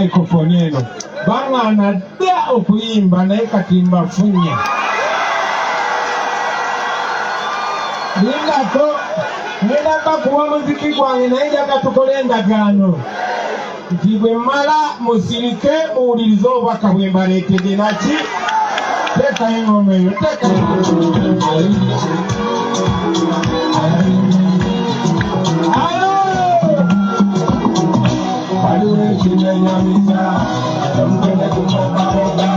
microphone eno bangana dda okuyimba naye kati mbafunye lingako nenaba kuwa muziki gwange naye njaga tukole endagaano nti bwe mmala musirike muwulirize obubaka bwe mbaleetedde naki teekayo engoma eyo waliwo ekimenyamisa omugenda kukomaoga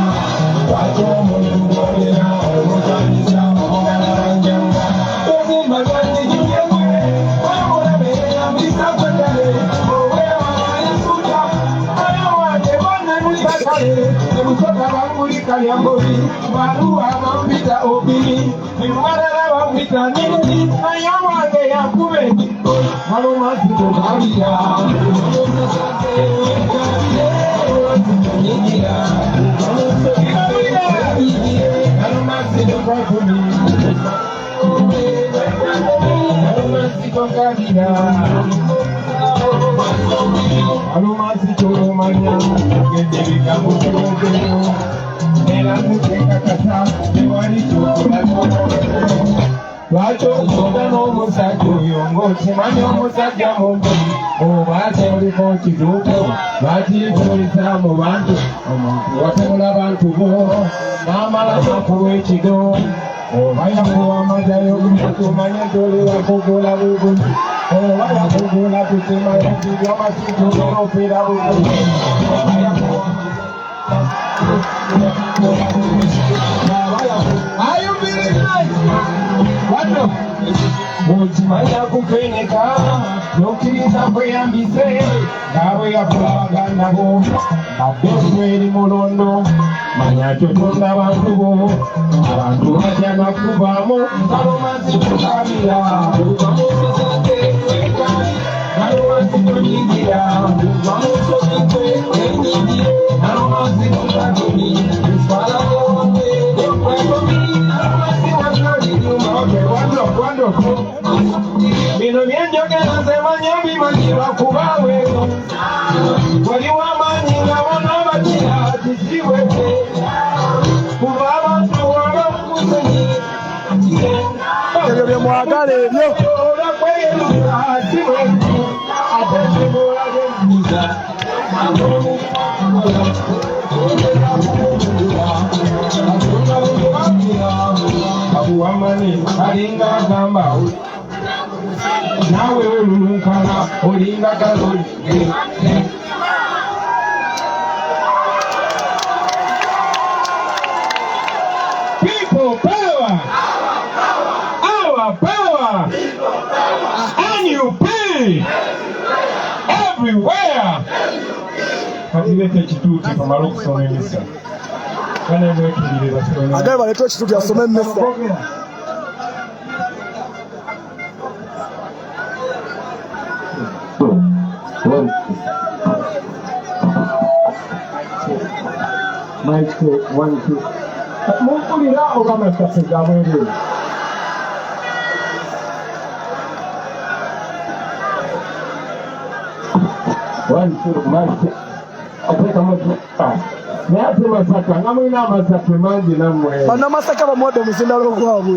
waki omuntu ng'olina omuzanyisa omugalanjanga obumba lwandigibyegwe wamulabeeyambisa kwegale oweewaayesuta ayawange bonna mulibakale ebusoka bamulika lyambobi baluwa bampita obiri emumalala bampita nini ayawange yakuba ekiko malumazitokalira lwaki okuda n'omusajja oyo ng'okimanyi omusajja mumbi oba atemuliko kituuko lwaki tulisa mu bantu omuntu watemula bantu bo n'amala nakuwa ekigo oba yakuwa amajayo okumanye toli wakugula buguzi oba yakugula kusima yakigwa amasitulera opeera buguzi Are you feeling nice? Wano okimanya kukeneka n'okkiriza kweyambise ng'abwe yakulabagana bo badde okweri mulondo manya totonda abantu bo abantu bajja nakuvaamu kalomansi tukabira kalomansi tonyigira kalomansi tukabiri bino byenjogera nzemanyi obimanyirwa kubaawe waliwo amaanyi nga bona bakira kisiwete kuba abantu abamusenyi ebyo bye mwagala ebyo olakweyeruza kiwetu ate kibola bemiza abuwamani alinga agamba nawe olulunkana olinga galoli people power our power and you pay everywhere katilete ekituuti pamala okusoma emisa agale baleeta ekituuti asome emmesa mumpulira oba amasase gabwereere naye ate masaka nga mulina amasake mangi nammwe bannamasaka bamuwadde omuzindalo gwabwe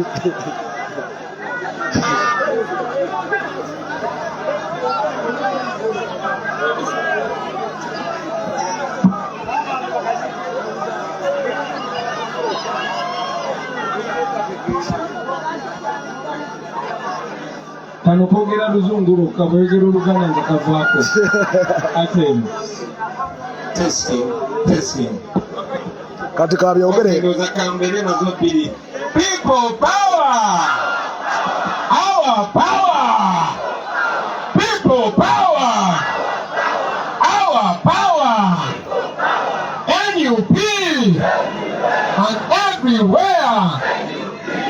kano kwogera luzungu lwokka bwegera oluganda nga kavaako ate kati kabyogere people power our power people power our power NUP and everywhere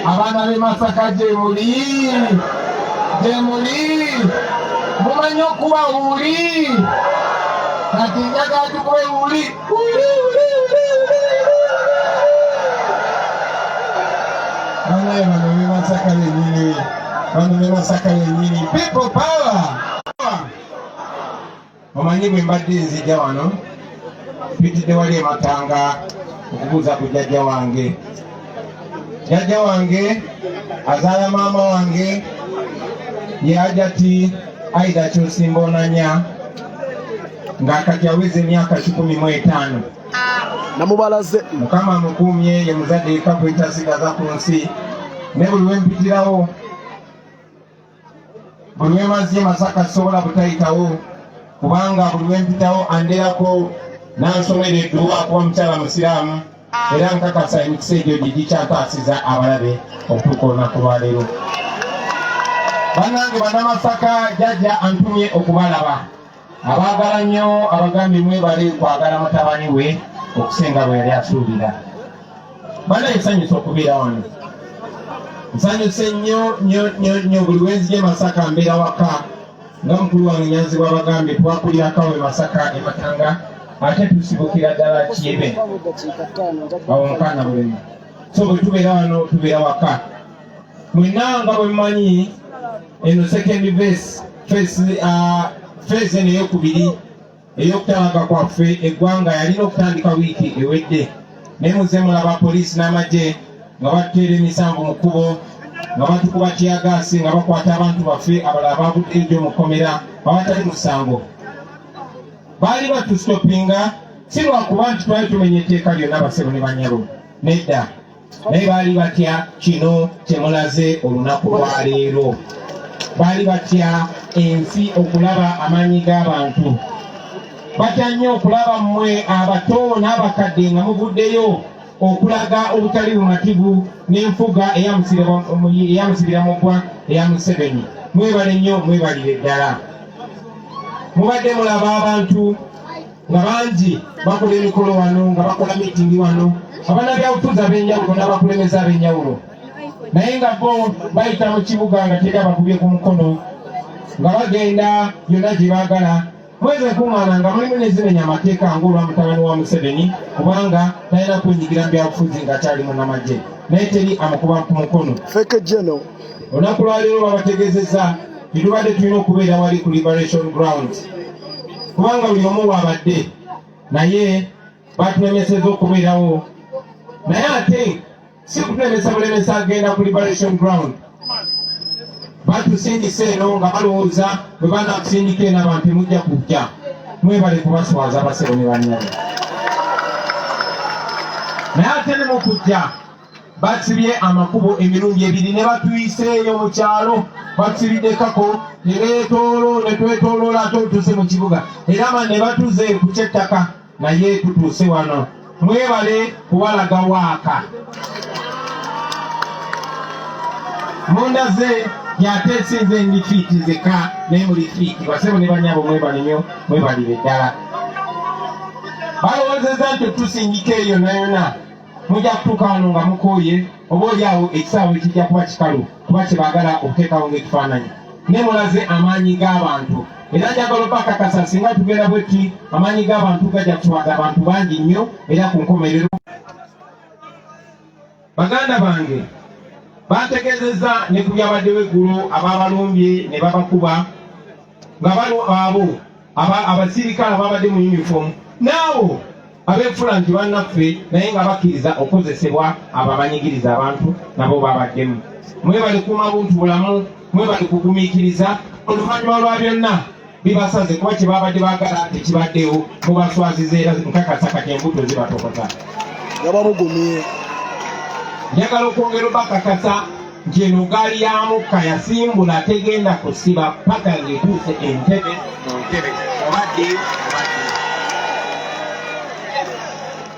abaana b'e Masaka gye muli mumanyi okuba wuli kati njagala tukuwe wuli banaye bano b'e Masaka yennyini people power omanyi bwe mbadde nzija wano pitidde wali ematanga okubuuza ku jjajja wange. Jjajja wange azaala maama wange Hajati Aida Kyosimbonanya ng'akati aweze emyaka 15. Namubalaze Mukama amukuumye ye muzadde yekka gwentasigaza ku nsi, ne buli we mpitirawo buli we mazze Masaka sobola butayitawo, kubanga buli we mpitawo anderako n'ansomera edduwa kuba mukyala musiraamu, era nkakasa emikisa egyo gigi kyataasiza abalabe okutuuka olunaku lwaleero. Bannange bannamasaka, jjajja antumye okubalaba. Abaagala nnyo abagambye mwebale kwagala mutabani we okusinga bwe yali asuubira. Banaye nsanyusa okubeera wano, nsanyuse nnyo buli wenzije Masaka mbeera waka nga mukulu wange Nyanzi bw'abagambye twakulirakawe Masaka ematanga ate tusibukira ddala Kiyebe awo mukaana bulemu. So bwe tubeera wano tubeera waka. Mwenna nga bwe mmanyi eno second phase eno eyokubiri ey'okutalaga kwaffe eggwanga yalina okutandika wiiki ewedde, naye muze mulaba poliisi n'amagye nga batuteera emisanvu mu kkubo, nga batukuba tiyagaasi, nga bakwata abantu baffe abalala baavuddeyo mu kkomera abatali musango. Baali batusitopinga si lwakuba nti twali tumenya etteeka lyonna basebo ne banyalo, nedda, naye baali batya kino kyemulaze olunaku lwaleero. Baali batya ensi okulaba amaanyi g'abantu, batya nnyo okulaba mmwe abato n'abakadde nga muvuddeyo okulaga obutali bumativu n'enfuga eyamusibira mu ggwa eya Museveni. Mwebale nnyo, mwebalire ddala. Mubadde mulaba abantu nga bangi bakola emikolo wano, nga bakola miitingi wano, abannabyabufuzi ab'enjawulo n'abakulembeze ab'enjawulo, naye nga bo bayita mu kibuga nga teri abakubye ku mukono, nga bagenda byonna gye baagala. Mwezi enkuŋŋaana nga mulimu n'ezimenya amateeka ng'olwa mutabani wa Museveni, kubanga talina kwenyigira mu byabufuzi ng'akyali munnamagye, naye teri amukuba ku mukono. Feke General Olunaku lwaleero babategeezezza titubadde tulina okubeera wali ku Liberation Ground, kubanga buli omu waabadde, naye batulemeseza okubeerawo. Naye ate si kutulemesa bulemesa agenda ku Liberation Ground, batusindisa eno nga balowooza bwe banakusindika eno abantu mujja kujja. Mwebale kubaswaza abasebo ne bannyaye. Naye ate ne mu kujja basibye amakubo emirundi ebiri ne batuyiseeyo mu kyalo, batusibiddekako ne twetoloola ate otuuse mu kibuga, era ne batuze ku kyettaka, naye tutuuse wano. Mwebale kubalaga waaka. Mundaze yate sinze ndi fiiti zeka naye muli fiiti. Basebo ne banyabo mwebale nnyo, mwebalire ddala. Balowoozezza nti tusindika eyo nayona mujja kutuuka wano nga mukooye, oba oliawo ekisaawe kijja kuba kikalu kuba kyebaagala okuteekawo ng'ekifaananyi. Ne mulaze amaanyi g'abantu, era njagala obakakasa singa tugenda bwetti amaanyi g'abantu gajja kutwaza abantu bangi nnyo era ku nkomerero. Baganda bange bantegeezezza ne ku byabaddewo eggulo abaabalumbye ne babakuba nga abo abasirikale ababadde mu uniform naawo abeefula nti bannaffe naye nga bakkiriza okukozesebwa ababanyigiriza abantu nabo babaddemu. Mwebale kuuma buntu bulamu, mwebale kugumiikiriza. Oluvannyuma lwa byonna bibasaze kuba kye babadde baagala tekibaddewo, mubaswaziza era nkakasa kati embuto zibatokoza. Yabamugumye. Njagala okwongera obakakasa nti eno gaali ya mukka yasimbula tegenda kusiba paka ng'etuuse Entebbe mu Ntebbe obadde.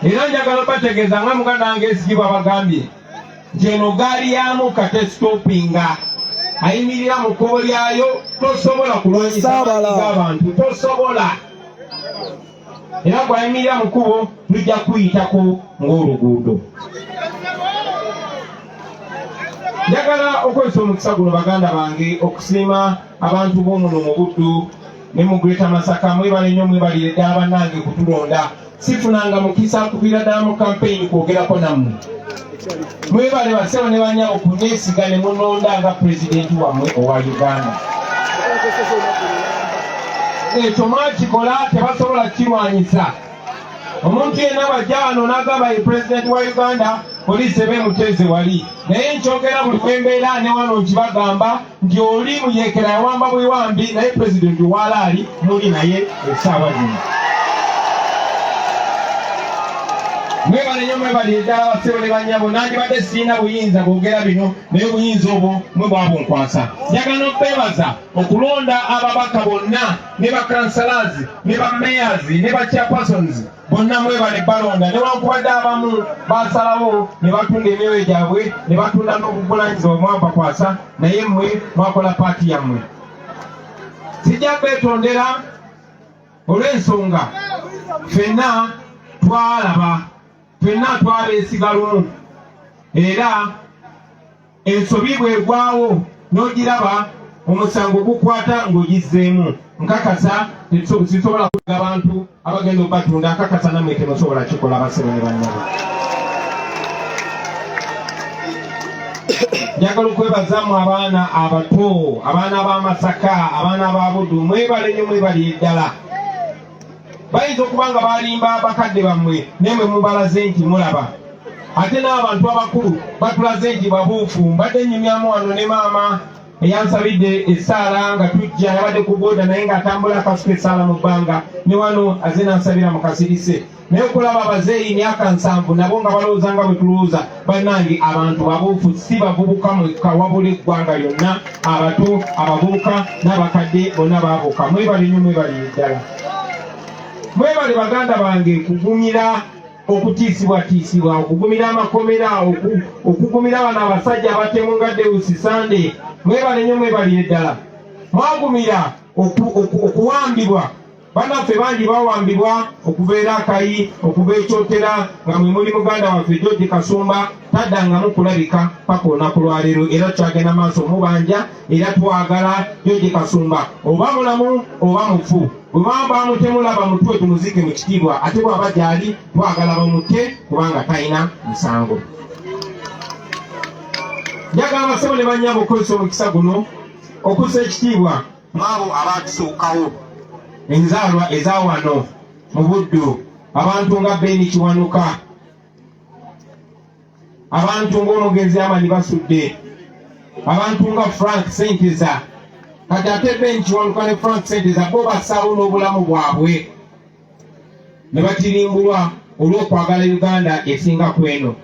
Era njagala obategeeza nga muganda wange Esigibwa bagambye nti eno gaali ya mukka tesitopinga, ayimirira mu kkubo lyayo, tosobola kulwanyisa amaanyi g'abantu, tosobola. Era bw'ayimirira mu kkubo tujja kuyitako ng'oluguudo. Njagala okwesa omukisa guno baganda bange okusiima abantu b'omuno mu Buddu ne mu Greater Masaka. Mwebale nnyo, mwebalire ddala bannange kutulonda. Sifunanga mukisa kubira ddala mu campaign kwogerako nammwe. Mwebale basebo ne banyabo kunneesiga ne munonda nga pulezidenti wammwe owa Uganda. Ekyo mwakikola tebasobola kirwanyisa. omuntu yenna bajja wano n'agamba ye pulezidenti wa Uganda poliisi ebe muteze wali naye nkyogera buli kwembeera ne wano nkibagamba nti oli muyeekera yawamba bwewambi naye pulezidenti waalaali muli naye essaawa zino. Mwebale nnyo mwebale ddala basebo ne bannyabo nandibadde sirina buyinza bwogera bino naye obuyinza obwo mwe bwabunkwasa. Njagala okwebaza okulonda ababaka bonna ne bakansalazi ne bameyazi ne bachairpersons bonna mwebale balonda newankubadde abamu basalawo ne batunda emyoyo gyabwe ne batunda n'obuvunaanyizibwa mwabakwasa naye mmwe mwakola paati yammwe. Sijja kwetondera olw'ensonga ffenna twalaba ffenna twabeesiga lumu era ensobi bwegwawo n'ogiraba omusango gukwata ng'ogizzeemu. Nkakasa sisobola kuga abantu abagenda okubatunda nkakasa nammwe temusobola kikola basebo ne bannabo. Njagala okwebazamu abaana abato, abaana b'Amasaka, abaana ba Buddu, mwebale nnyo mwebali ddala. Bayinza okuba nga balimba bakadde bammwe naye mwe mubalaze nti mulaba. Ate n'abantu abakulu batulaze nti babuufu. Mbadde nnyumyamu wano ne maama eyansabidde essaala nga tujja yabadde ku booda naye ng'atambula akasuka essaala mu bbanga ne wano aze n'ansabira mu kasirise. Naye okulaba abazeeyi myaka 7 nabo nga balowooza nga bwe tulowooza bannange abantu babuufu si bavubuka mwekka wabula eggwanga lyonna abato abavubuka n'abakadde bonna baabuuka. Mwebale nnyo mwebali ddala. Mwebale baganda bange kugumira okutiisibwatiisibwa okugumira amakomera okugumira bano abasajja abatemu nga Deusi Sande. Mwebale nnyo mwebali ddala. Mwagumira okuwambibwa. Bannaffe bangi bawambibwa okuva e Rakai okuva e Kyotera nga mwe muli muganda waffe George Kasumba taddangamu kulabika paka olunaku lwaleero era tukyagenda maaso omubanja era twagala George Kasumba oba mulamu oba mufu. Bwe bamba bamutemulaba mutwe tumuzike mu kitiibwa ate bw'aba gyali twagala bamutte kubanga talina musango. Njagala basebo ne bannyabo okukozesa omukisa guno okussa ekitiibwa mwabo abaatusookawo enzaalwa eza wano mu Buddu, abantu nga Beni Kiwanuka, abantu ng'omugenzi Amani Basudde, abantu nga Frank Senteza. Kati ate Beni Kiwanuka ne Frank Senteza bo basaawo n'obulamu bwabwe ne batirimbulwa olw'okwagala Uganda esinga kweno.